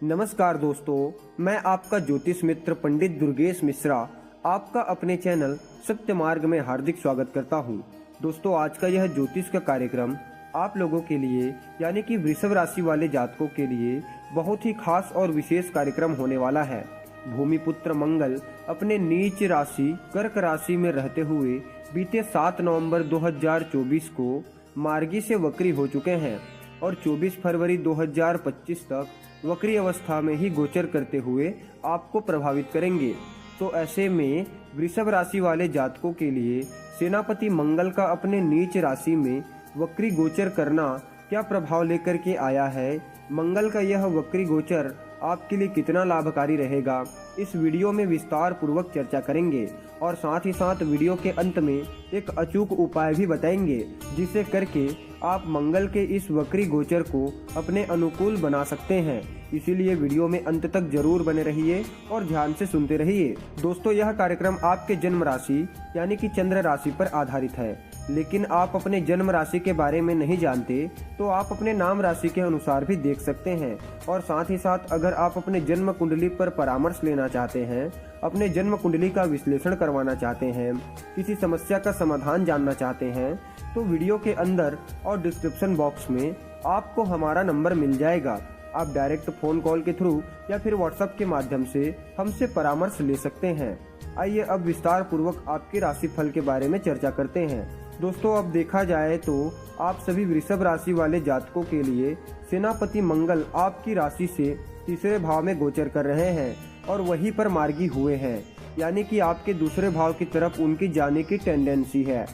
नमस्कार दोस्तों, मैं आपका ज्योतिष मित्र पंडित दुर्गेश मिश्रा आपका अपने चैनल सत्य मार्ग में हार्दिक स्वागत करता हूं। दोस्तों, आज का यह ज्योतिष का कार्यक्रम आप लोगों के लिए यानी कि वृषभ राशि वाले जातकों के लिए बहुत ही खास और विशेष कार्यक्रम होने वाला है। भूमिपुत्र मंगल अपने नीच राशि कर्क राशि में रहते हुए बीते 7 नवंबर 2024 को मार्गी से वक्री हो चुके हैं और 24 फरवरी 2025 तक वक्री अवस्था में ही गोचर करते हुए आपको प्रभावित करेंगे। तो ऐसे में वृषभ राशि वाले जातकों के लिए सेनापति मंगल का अपने नीच राशि में वक्री गोचर करना क्या प्रभाव लेकर के आया है, मंगल का यह वक्री गोचर आपके लिए कितना लाभकारी रहेगा, इस वीडियो में विस्तार पूर्वक चर्चा करेंगे और साथ ही साथ वीडियो के अंत में एक अचूक उपाय भी बताएंगे जिसे करके आप मंगल के इस वक्री गोचर को अपने अनुकूल बना सकते हैं। इसीलिए वीडियो में अंत तक जरूर बने रहिए और ध्यान से सुनते रहिए। दोस्तों, यह कार्यक्रम आपके जन्म राशि यानी कि चंद्र राशि पर आधारित है, लेकिन आप अपने जन्म राशि के बारे में नहीं जानते तो आप अपने नाम राशि के अनुसार भी देख सकते हैं। और साथ ही साथ अगर आप अपने जन्म कुंडली पर परामर्श लेना चाहते हैं, अपने जन्म कुंडली का विश्लेषण करवाना चाहते हैं, किसी समस्या का समाधान जानना चाहते हैं, तो वीडियो के अंदर और डिस्क्रिप्शन बॉक्स में आपको हमारा नंबर मिल जाएगा। आप डायरेक्ट फोन कॉल के थ्रू या फिर व्हाट्सएप के माध्यम से हमसे परामर्श ले सकते हैं। आइए अब विस्तार पूर्वक आपके राशि फल के बारे में चर्चा करते हैं। दोस्तों, अब देखा जाए तो आप सभी वृषभ राशि वाले जातकों के लिए सेनापति मंगल आपकी राशि से तीसरे भाव में गोचर कर रहे हैं और वहीं पर मार्गी हुए हैं, यानी कि आपके दूसरे भाव की तरफ उनकी जाने की टेंडेंसी है।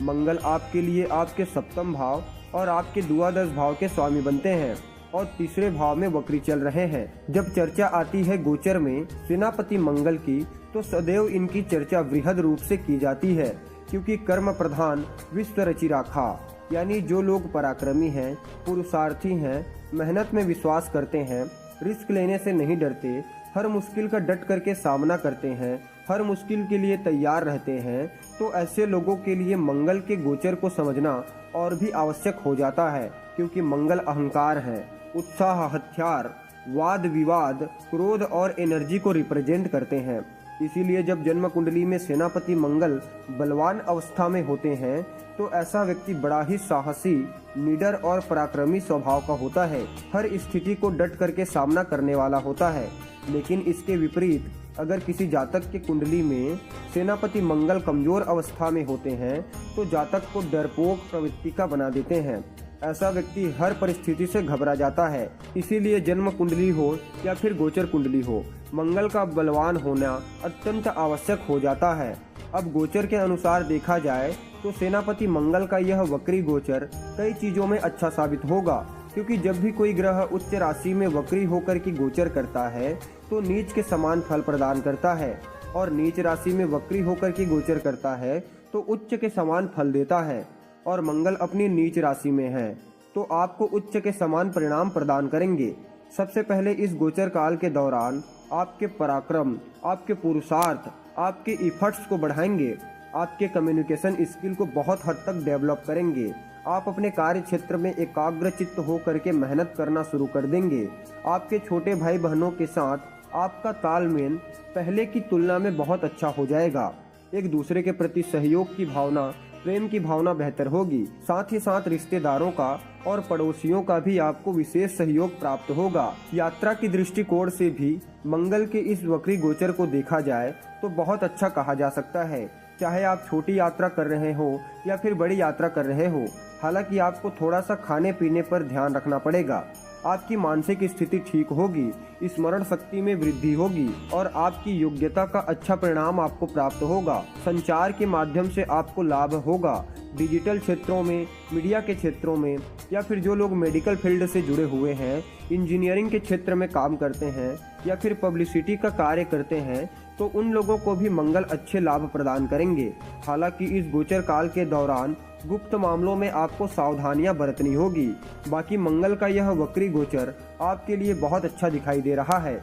मंगल आपके लिए आपके सप्तम भाव और आपके द्वादश भाव के स्वामी बनते हैं और तीसरे भाव में वक्री चल रहे हैं। जब चर्चा आती है गोचर में सेनापति मंगल की, तो सदैव इनकी चर्चा वृहद रूप से की जाती है, क्योंकि कर्म प्रधान विश्व रचि राखा, यानी जो लोग पराक्रमी हैं, पुरुषार्थी हैं, मेहनत में विश्वास करते हैं, रिस्क लेने से नहीं डरते, हर मुश्किल का डट करके सामना करते हैं, हर मुश्किल के लिए तैयार रहते हैं, तो ऐसे लोगों के लिए मंगल के गोचर को समझना और भी आवश्यक हो जाता है, क्योंकि मंगल अहंकार है, उत्साह, हथियार, वाद विवाद, क्रोध और एनर्जी को रिप्रेजेंट करते हैं। इसीलिए जब जन्म कुंडली में सेनापति मंगल बलवान अवस्था में होते हैं तो ऐसा व्यक्ति बड़ा ही साहसी, निडर और पराक्रमी स्वभाव का होता है, हर स्थिति को डट करके सामना करने वाला होता है। लेकिन इसके विपरीत अगर किसी जातक की कुंडली में सेनापति मंगल कमजोर अवस्था में होते हैं तो जातक को डरपोक प्रवृत्ति का बना देते हैं। ऐसा व्यक्ति हर परिस्थिति से घबरा जाता है। इसीलिए जन्म कुंडली हो या फिर गोचर कुंडली हो, मंगल का बलवान होना अत्यंत आवश्यक हो जाता है। अब गोचर के अनुसार देखा जाए तो सेनापति मंगल का यह वक्री गोचर कई चीजों में अच्छा साबित होगा, क्योंकि जब भी कोई ग्रह उच्च राशि में वक्री होकर के गोचर करता है तो नीच के समान फल प्रदान करता है, और नीच राशि में वक्री होकर के गोचर करता है तो उच्च के समान फल देता है। और मंगल अपनी नीच राशि में है तो आपको उच्च के समान परिणाम प्रदान करेंगे। सबसे पहले इस गोचर काल के दौरान आपके पराक्रम, आपके पुरुषार्थ, आपके इफर्ट्स को बढ़ाएंगे, आपके कम्युनिकेशन स्किल को बहुत हद तक डेवलप करेंगे। आप अपने कार्य क्षेत्र में एकाग्रचित्त होकर के मेहनत करना शुरू कर देंगे। आपके छोटे भाई बहनों के साथ आपका तालमेल पहले की तुलना में बहुत अच्छा हो जाएगा। एक दूसरे के प्रति सहयोग की भावना, प्रेम की भावना बेहतर होगी। साथ ही साथ रिश्तेदारों का और पड़ोसियों का भी आपको विशेष सहयोग प्राप्त होगा। यात्रा की दृष्टिकोण से भी मंगल के इस वक्री गोचर को देखा जाए तो बहुत अच्छा कहा जा सकता है, चाहे आप छोटी यात्रा कर रहे हो या फिर बड़ी यात्रा कर रहे हो। हालांकि आपको थोड़ा सा खाने पीने पर ध्यान रखना पड़ेगा। आपकी मानसिक स्थिति ठीक होगी, स्मरण शक्ति में वृद्धि होगी और आपकी योग्यता का अच्छा परिणाम आपको प्राप्त होगा। संचार के माध्यम से आपको लाभ होगा। डिजिटल क्षेत्रों में, मीडिया के क्षेत्रों में, या फिर जो लोग मेडिकल फील्ड से जुड़े हुए हैं, इंजीनियरिंग के क्षेत्र में काम करते हैं या फिर पब्लिसिटी का कार्य करते हैं, तो उन लोगों को भी मंगल अच्छे लाभ प्रदान करेंगे। हालांकि इस गोचर काल के दौरान गुप्त मामलों में आपको सावधानियां बरतनी होगी। बाकी मंगल का यह वक्री गोचर आपके लिए बहुत अच्छा दिखाई दे रहा है।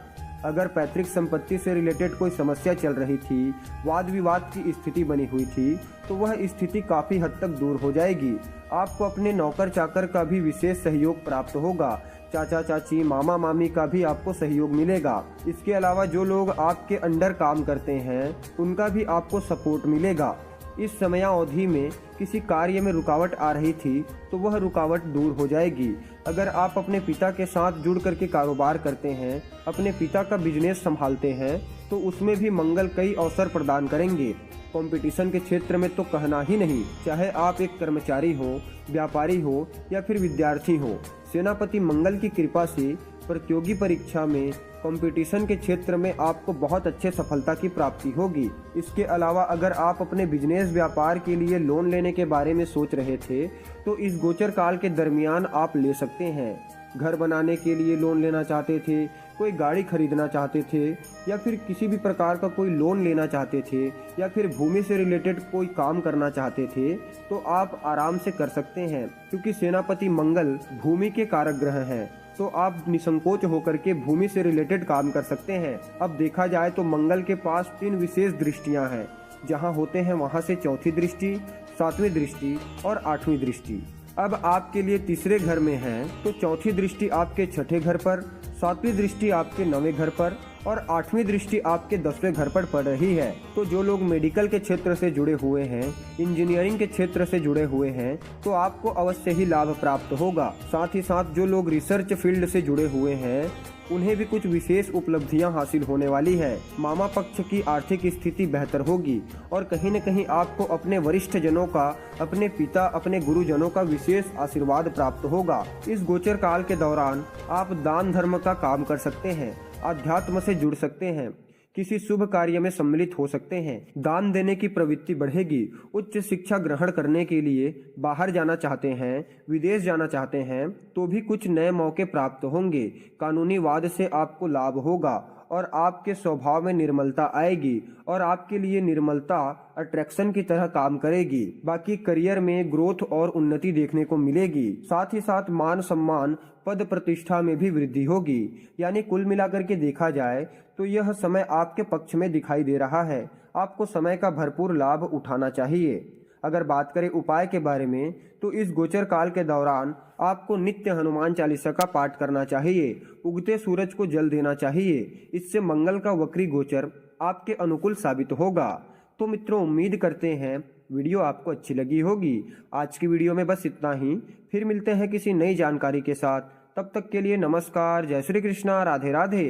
अगर पैतृक संपत्ति से रिलेटेड कोई समस्या चल रही थी, वाद विवाद की स्थिति बनी हुई थी, तो वह स्थिति काफी हद तक दूर हो जाएगी। आपको अपने नौकर चाकर का भी विशेष सहयोग प्राप्त होगा, चाचा चाची, मामा मामी का भी आपको सहयोग मिलेगा। इसके अलावा जो लोग आपके अंडर काम करते हैं उनका भी आपको सपोर्ट मिलेगा। इस समयावधि में किसी कार्य में रुकावट आ रही थी तो वह रुकावट दूर हो जाएगी। अगर आप अपने पिता के साथ जुड़ करके कारोबार करते हैं, अपने पिता का बिजनेस संभालते हैं, तो उसमें भी मंगल कई अवसर प्रदान करेंगे। कंपटीशन के क्षेत्र में तो कहना ही नहीं, चाहे आप एक कर्मचारी हो, व्यापारी हो या फिर विद्यार्थी हो, सेनापति मंगल की कृपा से प्रतियोगी परीक्षा में कंपटीशन के क्षेत्र में आपको बहुत अच्छे सफलता की प्राप्ति होगी। इसके अलावा अगर आप अपने बिजनेस व्यापार के लिए लोन लेने के बारे में सोच रहे थे तो इस गोचर काल के दरमियान आप ले सकते हैं। घर बनाने के लिए लोन लेना चाहते थे, कोई गाड़ी खरीदना चाहते थे या फिर किसी भी प्रकार का कोई लोन लेना चाहते थे या फिर भूमि से रिलेटेड कोई काम करना चाहते थे तो आप आराम से कर सकते हैं, क्योंकि सेनापति मंगल भूमि के कारक ग्रह हैं। तो आप निसंकोच होकर के भूमि से रिलेटेड काम कर सकते हैं। अब देखा जाए तो मंगल के पास 3 विशेष दृष्टियां हैं। जहां होते हैं वहां से चौथी दृष्टि, 7वीं दृष्टि और 8वीं दृष्टि। अब आपके लिए तीसरे घर में है तो चौथी दृष्टि आपके छठे घर पर, 7वीं दृष्टि आपके 9वें घर पर और 8वीं दृष्टि आपके 10वें घर पर पड़ रही है। तो जो लोग मेडिकल के क्षेत्र से जुड़े हुए हैं, इंजीनियरिंग के क्षेत्र से जुड़े हुए हैं, तो आपको अवश्य ही लाभ प्राप्त होगा। साथ ही साथ जो लोग रिसर्च फील्ड से जुड़े हुए हैं उन्हें भी कुछ विशेष उपलब्धियां हासिल होने वाली है। मामा पक्ष की आर्थिक स्थिति बेहतर होगी और कहीं न कहीं आपको अपने वरिष्ठ जनों का, अपने पिता, अपने गुरुजनों का विशेष आशीर्वाद प्राप्त होगा। इस गोचर काल के दौरान आप दान धर्म का काम कर सकते हैं, अध्यात्म से जुड़ सकते हैं, किसी शुभ कार्य में सम्मिलित हो सकते हैं, दान देने की प्रवृत्ति बढ़ेगी। उच्च शिक्षा ग्रहण करने के लिए बाहर जाना चाहते हैं, विदेश जाना चाहते हैं तो भी कुछ नए मौके प्राप्त होंगे। कानूनी वाद से आपको लाभ होगा और आपके स्वभाव में निर्मलता आएगी और आपके लिए निर्मलता अट्रैक्शन की तरह काम करेगी। बाकी करियर में ग्रोथ और उन्नति देखने को मिलेगी। साथ ही साथ मान सम्मान, पद प्रतिष्ठा में भी वृद्धि होगी। यानी कुल मिलाकर के देखा जाए तो यह समय आपके पक्ष में दिखाई दे रहा है। आपको समय का भरपूर लाभ उठाना चाहिए। अगर बात करें उपाय के बारे में तो इस गोचर काल के दौरान आपको नित्य हनुमान चालीसा का पाठ करना चाहिए, उगते सूरज को जल देना चाहिए। इससे मंगल का वक्री गोचर आपके अनुकूल साबित होगा। तो मित्रों, उम्मीद करते हैं वीडियो आपको अच्छी लगी होगी। आज की वीडियो में बस इतना ही। फिर मिलते हैं किसी नई जानकारी के साथ। तब तक के लिए नमस्कार, जय श्री कृष्णा, राधे राधे।